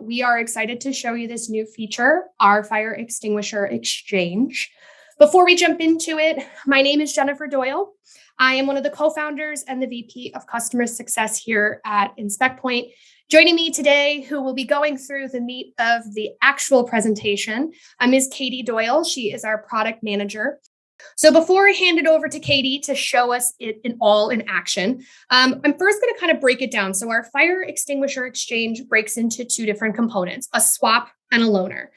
We are excited to show you this new feature, our Fire Extinguisher Exchange. Before we jump into it, my name is Jennifer Doyle. I am one of the co-founders and the VP of Customer Success here at InspectPoint. Joining me today, who will be going through the meat of the actual presentation, is Katie Doyle. She is our product manager. So before I hand it over to Katie to show us it in action, I'm first going to kind of break it down. So our Fire Extinguisher Exchange breaks into two different components, a swap and a loaner.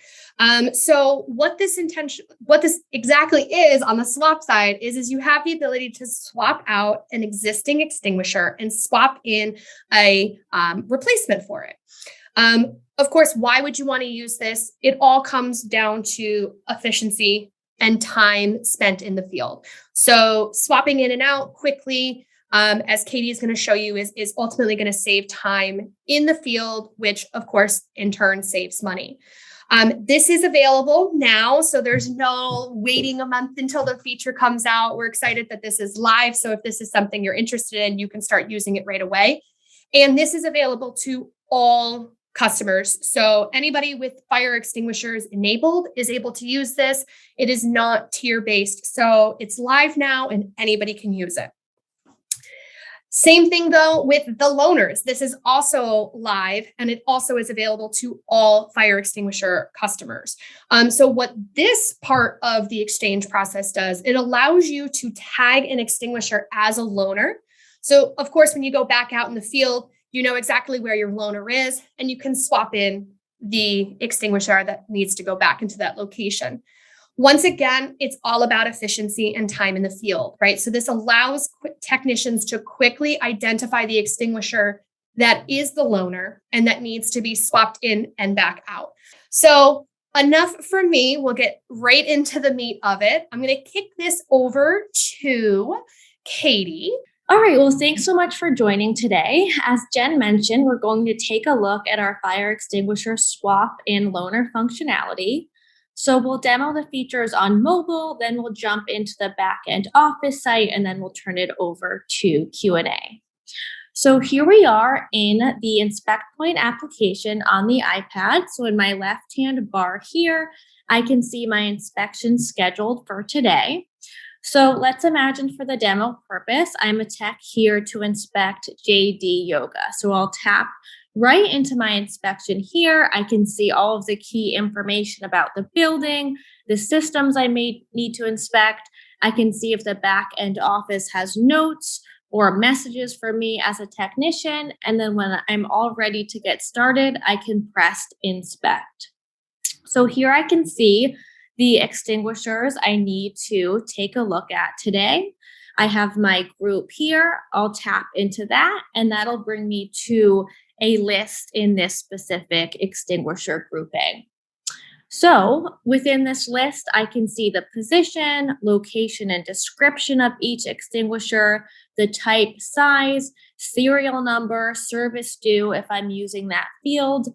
So what this exactly is on the swap side is you have the ability to swap out an existing extinguisher and swap in a replacement for it. Of course, why would you want to use this? It all comes down to efficiency and time spent in the field. So swapping in and out quickly, as Katie is going to show you, is ultimately going to save time in the field, which of course in turn saves money. This is available now, so there's no waiting a month until the feature comes out. We're excited that this is live. So if this is something you're interested in, you can start using it right away. And this is available to all customers. So anybody with fire extinguishers enabled is able to use this. It is not tier-based. So it's live now and anybody can use it. Same thing though with the loaners. This is also live and it also is available to all fire extinguisher customers. So what this part of the exchange process does, it allows you to tag an extinguisher as a loaner. So of course, when you go back out in the field, you know exactly where your loaner is, and you can swap in the extinguisher that needs to go back into that location. Once again, it's all about efficiency and time in the field, right? So this allows technicians to quickly identify the extinguisher that is the loaner and that needs to be swapped in and back out. So enough for me. We'll get right into the meat of it. I'm going to kick this over to Katie. All right, well, thanks so much for joining today. As Jen mentioned, we're going to take a look at our fire extinguisher swap and loaner functionality. So we'll demo the features on mobile, then we'll jump into the back-end office site, and then we'll turn it over to Q&A. So here we are in the InspectPoint application on the iPad. So in my left-hand bar here, I can see my inspection scheduled for today. So let's imagine for the demo purpose, I'm a tech here to inspect JD Yoga. So I'll tap right into my inspection here. I can see all of the key information about the building, the systems I may need to inspect. I can see if the back end office has notes or messages for me as a technician. And then when I'm all ready to get started, I can press inspect. So here I can see the extinguishers I need to take a look at today. I have my group here. I'll tap into that, and that'll bring me to a list in this specific extinguisher grouping. So within this list, I can see the position, location, and description of each extinguisher, the type, size, serial number, service due if I'm using that field.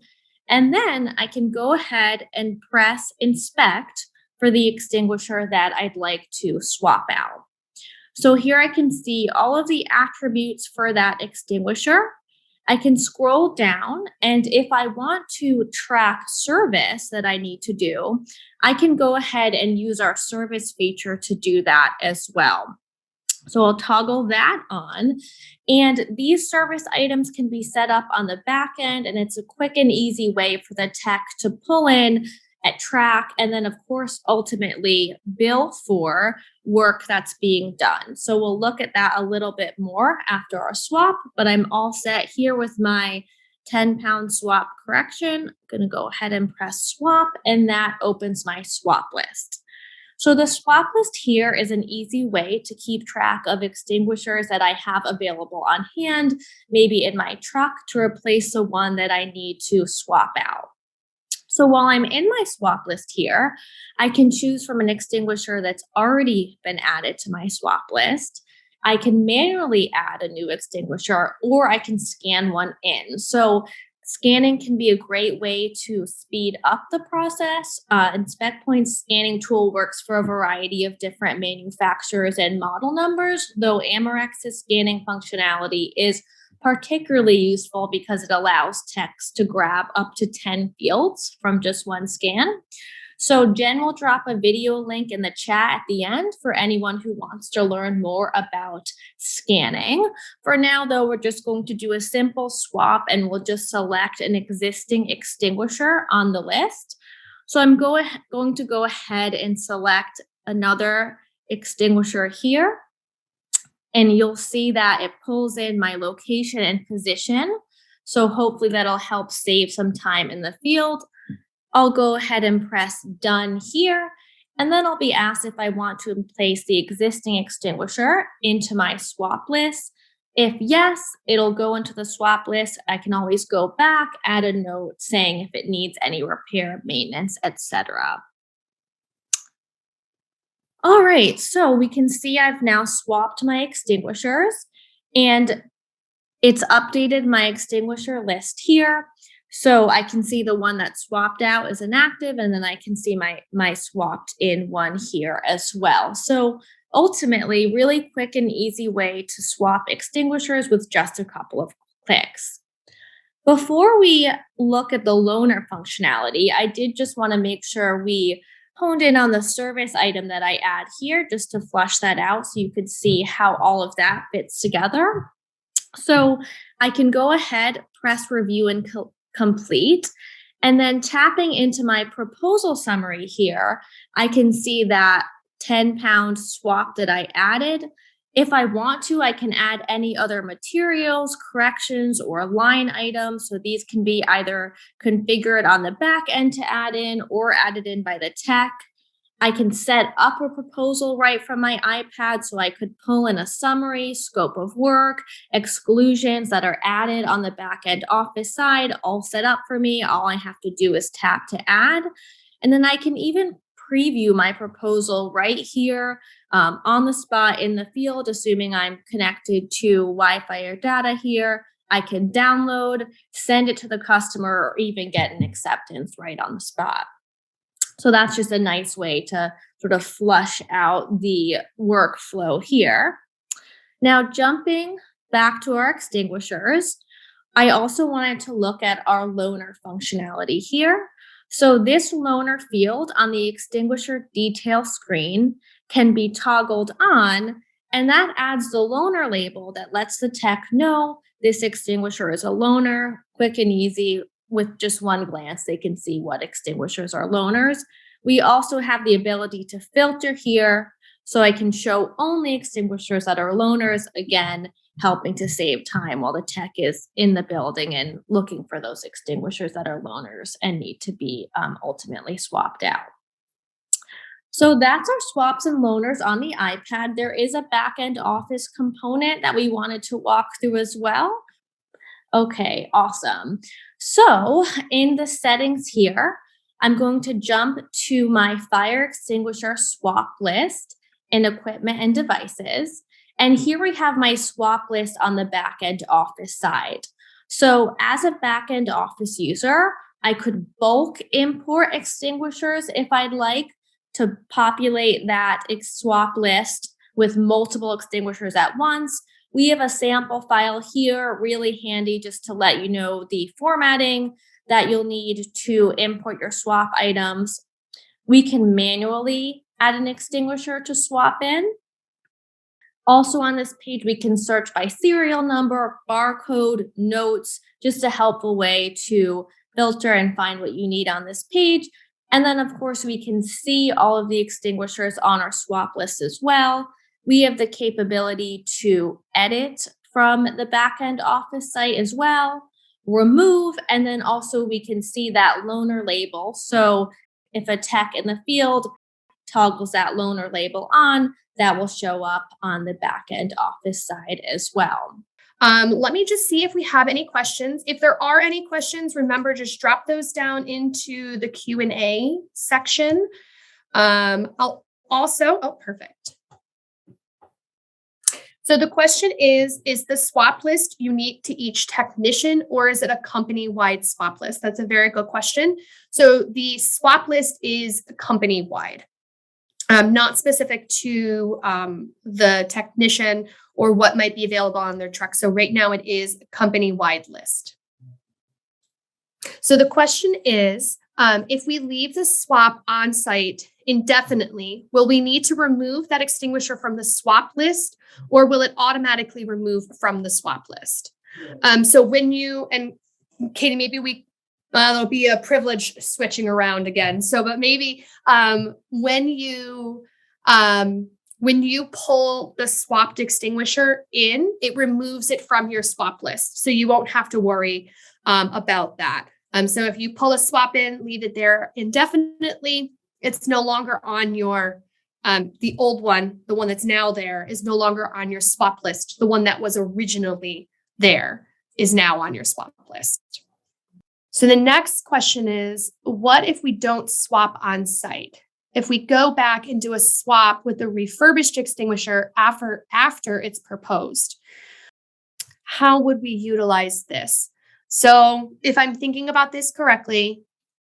And then I can go ahead and press inspect for the extinguisher that I'd like to swap out. So here I can see all of the attributes for that extinguisher. I can scroll down, and if I want to track service that I need to do, I can go ahead and use our service feature to do that as well. So I'll toggle that on, and these service items can be set up on the back end, and it's a quick and easy way for the tech to pull in at track, and then of course, ultimately bill for work that's being done. So we'll look at that a little bit more after our swap, but I'm all set here with my 10-pound swap correction. I'm gonna go ahead and press swap, and that opens my swap list. So the swap list here is an easy way to keep track of extinguishers that I have available on hand, maybe in my truck, to replace the one that I need to swap out. So while I'm in my swap list here, I can choose from an extinguisher that's already been added to my swap list. I can manually add a new extinguisher, or I can scan one in. So scanning can be a great way to speed up the process. InspectPoint's scanning tool works for a variety of different manufacturers and model numbers, though Amerex's scanning functionality is particularly useful because it allows techs to grab up to 10 fields from just one scan. So Jen will drop a video link in the chat at the end for anyone who wants to learn more about scanning. For now, though, we're just going to do a simple swap and we'll just select an existing extinguisher on the list. So I'm going to go ahead and select another extinguisher here. And you'll see that it pulls in my location and position. So hopefully that'll help save some time in the field. I'll go ahead and press done here, and then I'll be asked if I want to place the existing extinguisher into my swap list. If yes, it'll go into the swap list. I can always go back, add a note saying if it needs any repair, maintenance, etc. All right, so we can see I've now swapped my extinguishers and it's updated my extinguisher list here. So I can see the one that swapped out is inactive, and then I can see my swapped in one here as well. So ultimately, really quick and easy way to swap extinguishers with just a couple of clicks. Before we look at the loaner functionality, I did just want to make sure we honed in on the service item that I add here just to flush that out so you could see how all of that fits together. So I can go ahead, press review and complete, and then tapping into my proposal summary here, I can see that 10-pound swap that I added. If I want to, I can add any other materials, corrections, or line items. So these can be either configured on the back end to add in or added in by the tech. I can set up a proposal right from my iPad, so I could pull in a summary, scope of work, exclusions that are added on the back end office side, all set up for me. All I have to do is tap to add. And then I can even preview my proposal right here on the spot in the field, assuming I'm connected to Wi-Fi or data here. I can download, send it to the customer, or even get an acceptance right on the spot. So that's just a nice way to sort of flush out the workflow here. Now, jumping back to our extinguishers, I also wanted to look at our loaner functionality here. So this loaner field on the extinguisher detail screen can be toggled on, and that adds the loaner label that lets the tech know this extinguisher is a loaner. Quick and easy. With just one glance, they can see what extinguishers are loaners. We also have the ability to filter here, so I can show only extinguishers that are loaners, again, helping to save time while the tech is in the building and looking for those extinguishers that are loaners and need to be ultimately swapped out. So that's our swaps and loaners on the iPad. There is a back-end office component that we wanted to walk through as well. Okay, awesome. So in the settings here, I'm going to jump to my fire extinguisher swap list in equipment and devices. And here we have my swap list on the back-end office side. So as a back-end office user, I could bulk import extinguishers if I'd like to populate that swap list with multiple extinguishers at once. We have a sample file here, really handy just to let you know the formatting that you'll need to import your swap items. We can manually add an extinguisher to swap in. Also on this page, we can search by serial number, barcode, notes, just a helpful way to filter and find what you need on this page. And then, of course, we can see all of the extinguishers on our swap list as well. We have the capability to edit from the backend office site as well, remove, and then also we can see that loaner label. So if a tech in the field toggles that loaner label on, that will show up on the backend office side as well. Let me just see if we have any questions. If there are any questions, remember, just drop those down into the Q&A section. I'll also, perfect. So the question is the swap list unique to each technician, or is it a company-wide swap list? That's a very good question. So the swap list is company-wide. not specific to the technician or what might be available on their truck. So right now it is a company-wide list. So the question is, if we leave the swap on site indefinitely, will we need to remove that extinguisher from the swap list, or will it automatically remove from the swap list? So when you, and Katie, maybe it'll be a privilege switching around again. So, but maybe when you pull the swapped extinguisher in, it removes it from your swap list. So you won't have to worry about that. So if you pull a swap in, leave it there indefinitely, it's no longer on your, the old one, the one that's now there is no longer on your swap list. The one that was originally there is now on your swap list. So the next question is, what if we don't swap on site? If we go back and do a swap with the refurbished extinguisher after it's proposed, how would we utilize this? So if I'm thinking about this correctly,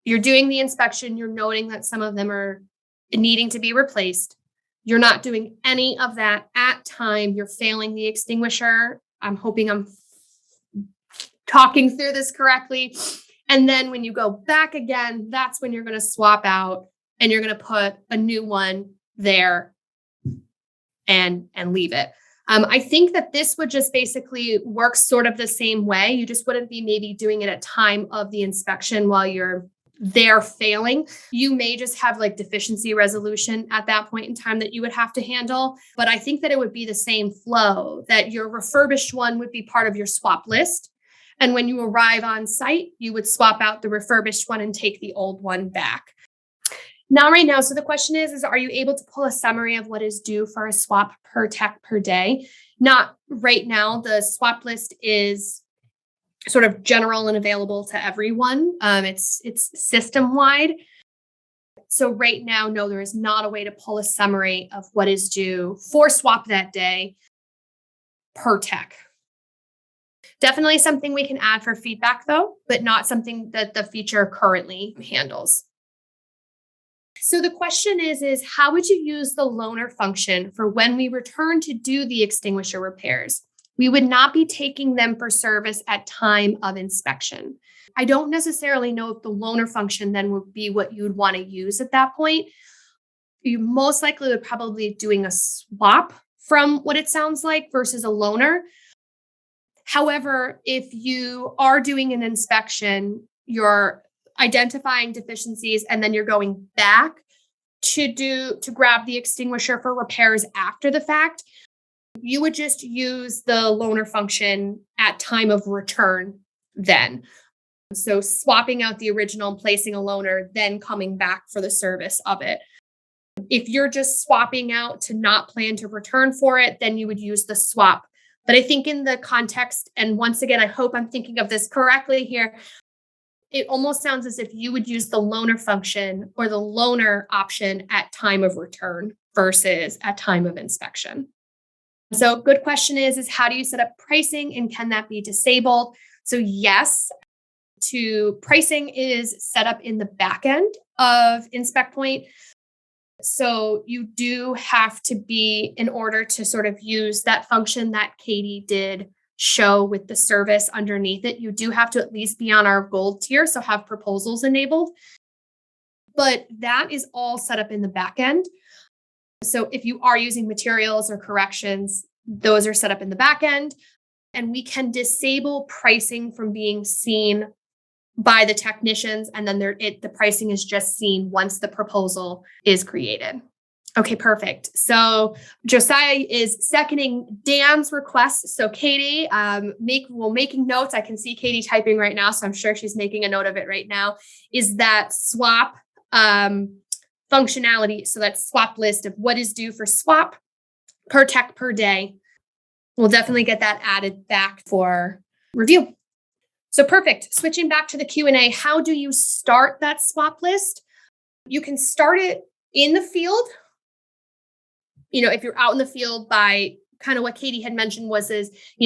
you're doing the inspection, you're noting that some of them are needing to be replaced. You're not doing any of that at time. You're failing the extinguisher. I'm hoping I'm talking through this correctly. And then when you go back again, that's when you're going to swap out and you're going to put a new one there and leave it. I think that this would just basically work sort of the same way. You just wouldn't be maybe doing it at time of the inspection while you're there failing. You may just have like deficiency resolution at that point in time that you would have to handle. But I think that it would be the same flow, that your refurbished one would be part of your swap list. And when you arrive on site, you would swap out the refurbished one and take the old one back. Now, right now, so the question is are you able to pull a summary of what is due for a swap per tech per day? Not right now. The swap list is sort of general and available to everyone. It's system-wide. So right now, no, there is not a way to pull a summary of what is due for swap that day per tech. Definitely something we can add for feedback though, but not something that the feature currently handles. So the question is how would you use the loaner function for when we return to do the extinguisher repairs? We would not be taking them for service at time of inspection. I don't necessarily know if the loaner function then would be what you'd want to use at that point. You most likely would probably be doing a swap from what it sounds like versus a loaner. However, if you are doing an inspection, you're identifying deficiencies and then you're going back to grab the extinguisher for repairs after the fact, you would just use the loaner function at time of return then. So swapping out the original and placing a loaner, then coming back for the service of it. If you're just swapping out to not plan to return for it, then you would use the swap. But I think in the context, and once again, I hope I'm thinking of this correctly here, it almost sounds as if you would use the loaner function or the loaner option at time of return versus at time of inspection. So good question is how do you set up pricing and can that be disabled? So yes, pricing is set up in the back end of InspectPoint. So you do have to be, in order to sort of use that function that Katie did show with the service underneath it, you do have to at least be on our gold tier, so have proposals enabled. But that is all set up in the back end. So if you are using materials or corrections, those are set up in the back end. And we can disable pricing from being seen by the technicians. And then the pricing is just seen once the proposal is created. Okay, perfect. So Josiah is seconding Dan's request. So Katie, making notes. I can see Katie typing right now, so I'm sure she's making a note of it right now. Is that swap functionality? So that swap list of what is due for swap per tech per day. We'll definitely get that added back for review. So perfect. Switching back to the Q&A, how do you start that swap list? You can start it in the field. If you're out in the field by kind of what Katie had mentioned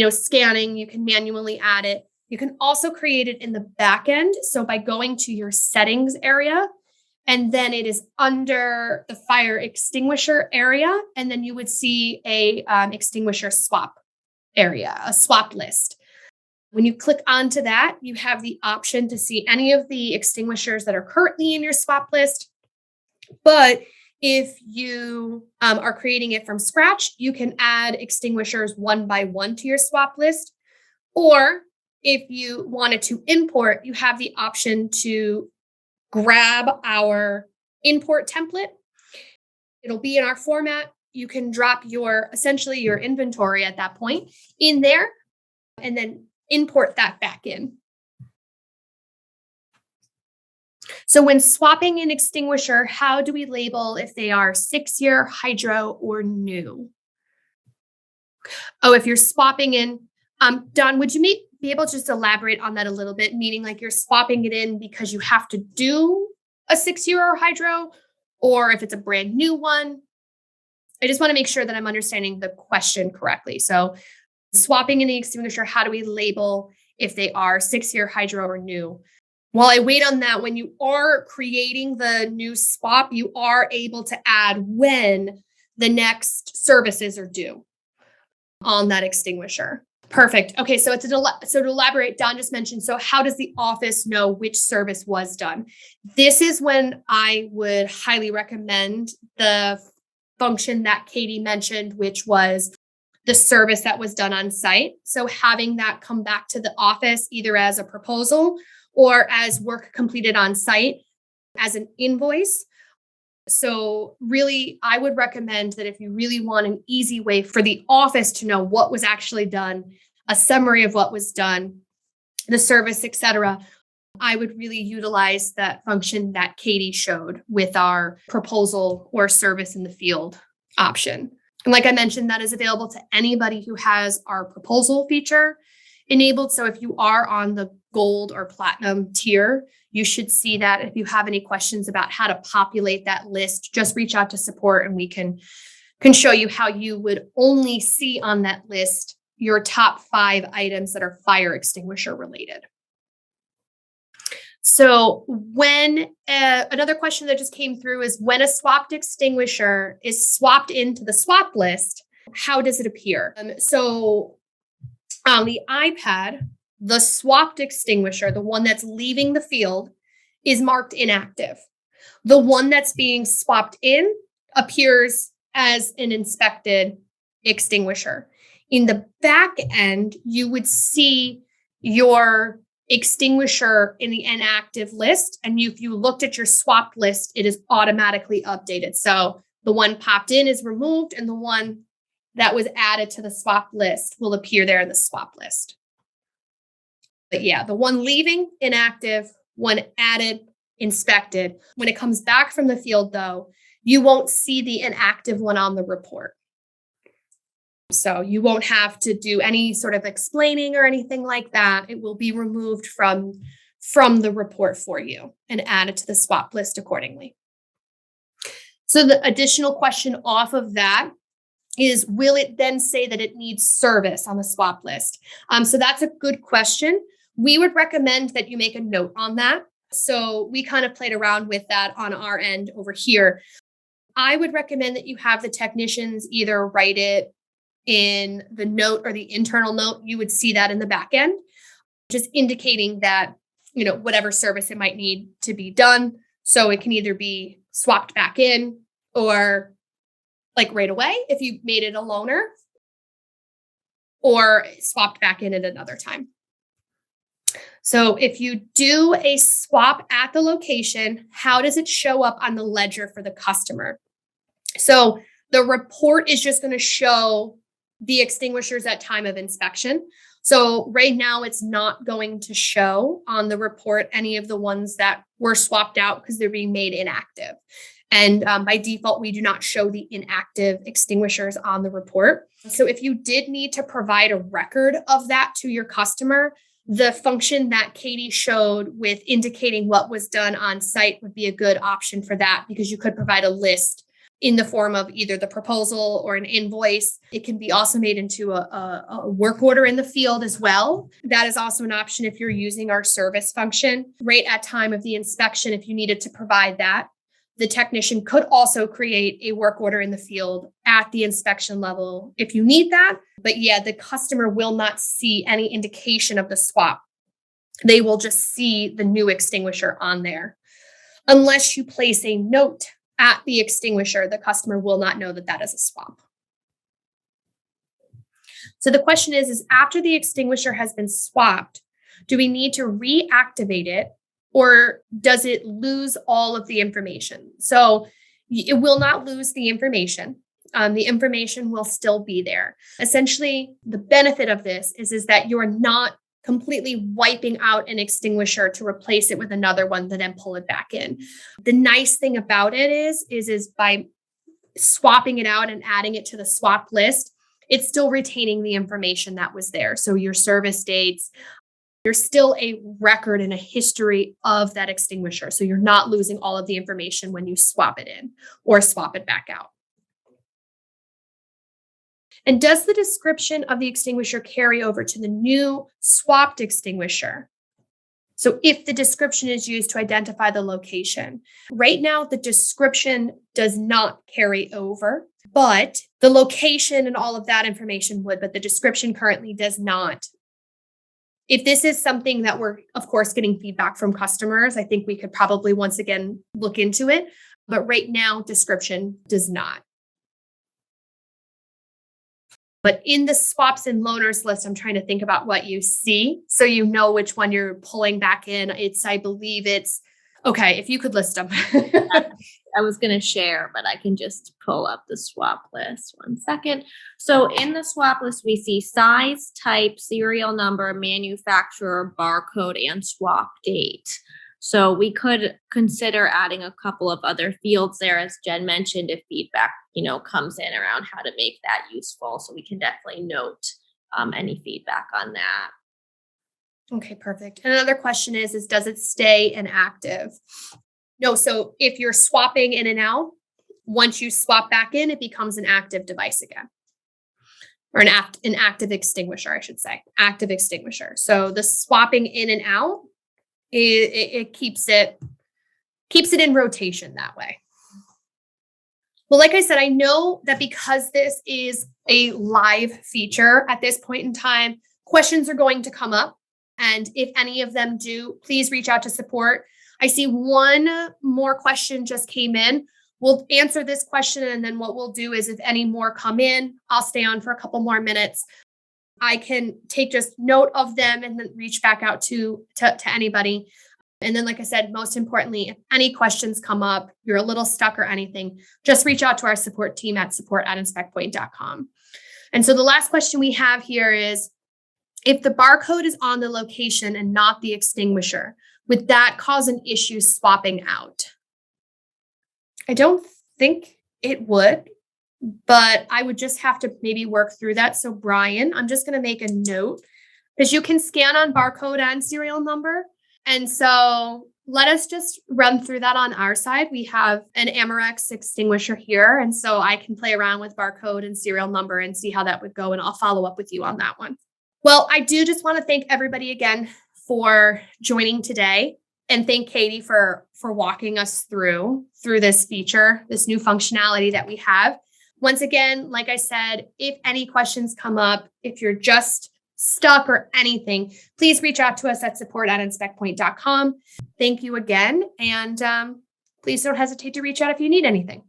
scanning, you can manually add it. You can also create it in the back end. So by going to your settings area and then it is under the fire extinguisher area. And then you would see a extinguisher swap area, a swap list. When you click onto that, you have the option to see any of the extinguishers that are currently in your swap list. But if you are creating it from scratch, you can add extinguishers one by one to your swap list. Or if you wanted to import, you have the option to grab our import template. It'll be in our format. You can drop essentially your inventory at that point in there and then import that back in. So when swapping an extinguisher, how do we label if they are 6-year, hydro, or new? Oh, if you're swapping in, Don, would you be able to just elaborate on that a little bit? Meaning like you're swapping it in because you have to do a 6-year or hydro, or if it's a brand new one. I just want to make sure that I'm understanding the question correctly. So swapping in the extinguisher, how do we label if they are 6-year, hydro, or new? While I wait on that, when you are creating the new swap, you are able to add when the next services are due on that extinguisher. Perfect. Okay, so to elaborate, Don just mentioned, so how does the office know which service was done? This is when I would highly recommend the function that Katie mentioned, which was the service that was done on site. So having that come back to the office either as a proposal or as work completed on site as an invoice. So really, I would recommend that if you really want an easy way for the office to know what was actually done, a summary of what was done, the service, et cetera, I would really utilize that function that Katie showed with our proposal or service in the field option. And like I mentioned, that is available to anybody who has our proposal feature enabled. So if you are on the gold or platinum tier, you should see that. If you have any questions about how to populate that list, just reach out to support and we can show you how you would only see on that list your top 5 items that are fire extinguisher related. So when another question that just came through is when a swapped extinguisher is swapped into the swap list, how does it appear? So on the iPad, the swapped extinguisher, the one that's leaving the field, is marked inactive. The one that's being swapped in appears as an inspected extinguisher. In the back end, you would see your extinguisher in the inactive list. And if you looked at your swapped list, it is automatically updated. So the one popped in is removed and the one that was added to the swap list will appear there in the swap list. But yeah, the one leaving inactive, one added, inspected. When it comes back from the field though, you won't see the inactive one on the report. So you won't have to do any sort of explaining or anything like that. It will be removed from the report for you and added to the swap list accordingly. So the additional question off of that is, will it then say that it needs service on the swap list? So that's a good question. We would recommend that you make a note on that. So we kind of played around with that on our end over here. I would recommend that you have the technicians either write it in the note or the internal note. You would see that in the back end, just indicating that, whatever service it might need to be done. So it can either be swapped back in or like right away if you made it a loaner, or swapped back in at another time. So if you do a swap at the location, how does it show up on the ledger for the customer? So the report is just going to show the extinguishers at time of inspection. So right now it's not going to show on the report any of the ones that were swapped out because they're being made inactive. And by default, we do not show the inactive extinguishers on the report. So if you did need to provide a record of that to your customer, the function that Katie showed with indicating what was done on site would be a good option for that, because you could provide a list in the form of either the proposal or an invoice. It can be also made into a work order in the field as well. That is also an option if you're using our service function. Right at time of the inspection, if you needed to provide that, The technician could also create a work order in the field at the inspection level if you need that. But yeah, the customer will not see any indication of the swap. They will just see the new extinguisher on there. Unless you place a note at the extinguisher, the customer will not know that that is a swap. So the question is after the extinguisher has been swapped, do we need to reactivate it, or does it lose all of the information? So it will not lose the information. The information will still be there. Essentially, the benefit of this is that you're not completely wiping out an extinguisher to replace it with another one to then pull it back in. The nice thing about it is by swapping it out and adding it to the swap list, it's still retaining the information that was there. So your service dates, there's still a record and a history of that extinguisher. So you're not losing all of the information when you swap it in or swap it back out. And does the description of the extinguisher carry over to the new swapped extinguisher? So if the description is used to identify the location, right now the description does not carry over, but the location and all of that information would, but the description currently does not. If this is something that we're, of course, getting feedback from customers, I think we could probably once again look into it. But right now, description does not. But in the swaps and loaners list, I'm trying to think about what you see so you know which one you're pulling back in. I believe it's, okay, if you could list them. I was going to share, but I can just pull up the swap list. 1 second. So in the swap list, we see size, type, serial number, manufacturer, barcode, and swap date. So we could consider adding a couple of other fields there, as Jen mentioned, if feedback, comes in around how to make that useful. So we can definitely note any feedback on that. Okay, perfect. And another question is does it stay inactive? No. So if you're swapping in and out, once you swap back in, it becomes an active device again. Or an active extinguisher, I should say. Active extinguisher. So the swapping in and out, it keeps it in rotation that way. Well, like I said, I know that because this is a live feature at this point in time, questions are going to come up. And if any of them do, please reach out to support. I see one more question just came in. We'll answer this question. And then what we'll do is if any more come in, I'll stay on for a couple more minutes. I can take just note of them and then reach back out to anybody. And then, like I said, most importantly, if any questions come up, you're a little stuck or anything, just reach out to our support team at support@inspectpoint.com. And so the last question we have here is, if the barcode is on the location and not the extinguisher, would that cause an issue swapping out? I don't think it would, but I would just have to maybe work through that. So Brian, I'm just going to make a note because you can scan on barcode and serial number. And so let us just run through that on our side. We have an Amerex extinguisher here. And so I can play around with barcode and serial number and see how that would go. And I'll follow up with you on that one. Well, I do just want to thank everybody again for joining today, and thank Katie for walking us through this feature, this new functionality that we have. Once again, like I said, if any questions come up, if you're just stuck or anything, please reach out to us at support@inspectpoint.com. Thank you again. And please don't hesitate to reach out if you need anything.